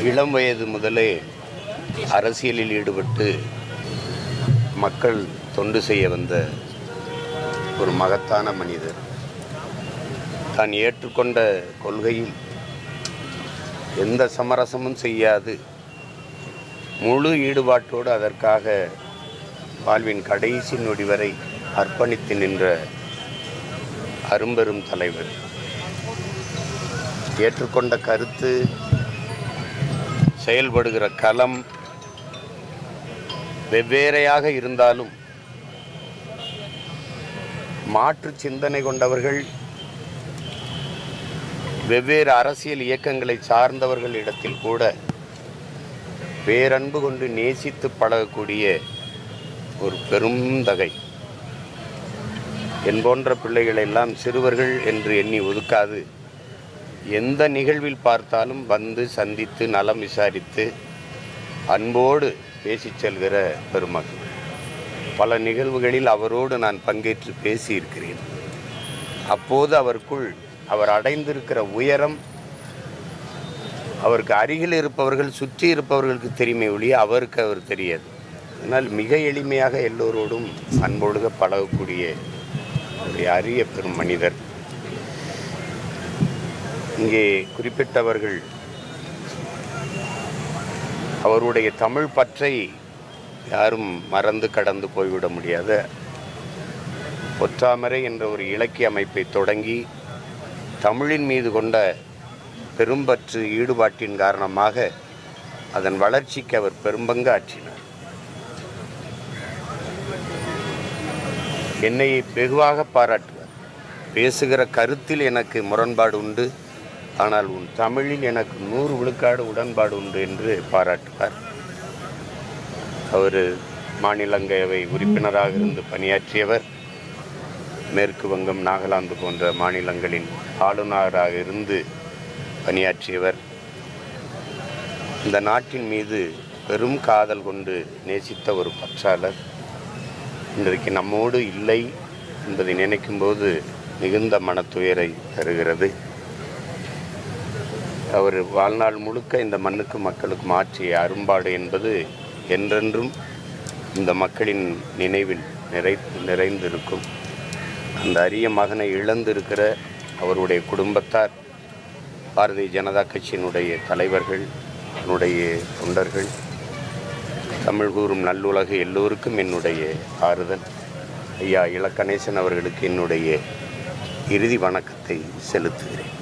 இளம் வயது முதலே அரசியலில் ஈடுபட்டு மக்கள் தொண்டு செய்ய வந்த ஒரு மகத்தான மனிதர். தான் ஏற்றுக்கொண்ட கொள்கையில் எந்த சமரசமும் செய்யாது முழு ஈடுபாட்டோடு அதற்காக வாழ்வின் கடைசி நொடி வரை அர்ப்பணித்து நின்ற அரும்பெரும் தலைவர். ஏற்றுக்கொண்ட கருத்து, செயல்படுகிற களம் வெவ்வேறையாக இருந்தாலும் மாற்று சிந்தனை கொண்டவர்கள், வெவ்வேறு அரசியல் இயக்கங்களை சார்ந்தவர்கள் இடத்தில் கூட பேரன்பு கொண்டு நேசித்து பழகக்கூடிய ஒரு பெரும் தகை. என் போன்ற பிள்ளைகளெல்லாம் சிறுவர்கள் என்று எண்ணி ஒதுக்காது எந்த நிகழ்வில் பார்த்தாலும் வந்து சந்தித்து நலம் விசாரித்து அன்போடு பேசி செல்கிற பெருமக்கள். பல நிகழ்வுகளில் அவரோடு நான் பங்கேற்று பேசியிருக்கிறேன். அப்போது அவருக்குள் அவர் அடைந்திருக்கிற உயரம் அவருக்கு அருகில் இருப்பவர்கள், சுற்றி இருப்பவர்களுக்கு தெரியுமே ஒழிய அவருக்கு அவர் தெரியாது. அதனால் மிக எளிமையாக எல்லோரோடும் அன்பொழுக பழகக்கூடிய ஒரு அரிய பெரும் மனிதர். இங்கே குறிப்பிட்டவர்கள் அவருடைய தமிழ் பற்றை யாரும் மறந்து கடந்து போய்விட முடியாத பொற்றாமரை என்ற ஒரு இலக்கிய அமைப்பை தொடங்கி தமிழின் மீது கொண்ட பெரும்பற்று ஈடுபாட்டின் காரணமாக அதன் வளர்ச்சிக்கு அவர் பெரும்பங்கு ஆற்றினார். என்னை வெகுவாக பாராட்டுவார். பேசுகிற கருத்தில் எனக்கு முரண்பாடு உண்டு, ஆனால் உன் தமிழில் எனக்கு 100 விழுக்காடு உடன்பாடு உண்டு என்று பாராட்டுவார். அவர் மாநிலங்களவை உறுப்பினராக இருந்து பணியாற்றியவர். மேற்கு வங்கம், நாகாலாந்து போன்ற மாநிலங்களின் ஆளுநராக இருந்து பணியாற்றியவர். இந்த நாட்டின் மீது பெரும் காதல் கொண்டு நேசித்த ஒரு பற்றாளர் இன்றைக்கு நம்மோடு இல்லை என்பதை நினைக்கும்போது மிகுந்த மனத்துயரை தருகிறது. அவர் வாழ்நாள் முழுக்க இந்த மண்ணுக்கு மக்களுக்கு ஆற்றிய அரும்பாடு என்பது என்றென்றும் இந்த மக்களின் நினைவில் நிறைந்திருக்கும். அந்த அரிய மகனை இழந்திருக்கிற அவருடைய குடும்பத்தார், பாரதிய ஜனதா கட்சியினுடைய தலைவர்கள், என்னுடைய தொண்டர்கள், தமிழ் கூறும் நல்லுலகு எல்லோருக்கும் என்னுடைய ஆறுதல். ஐயா இலக்கணேசன் அவர்களுக்கு என்னுடைய இறுதி வணக்கத்தை செலுத்துகிறேன்.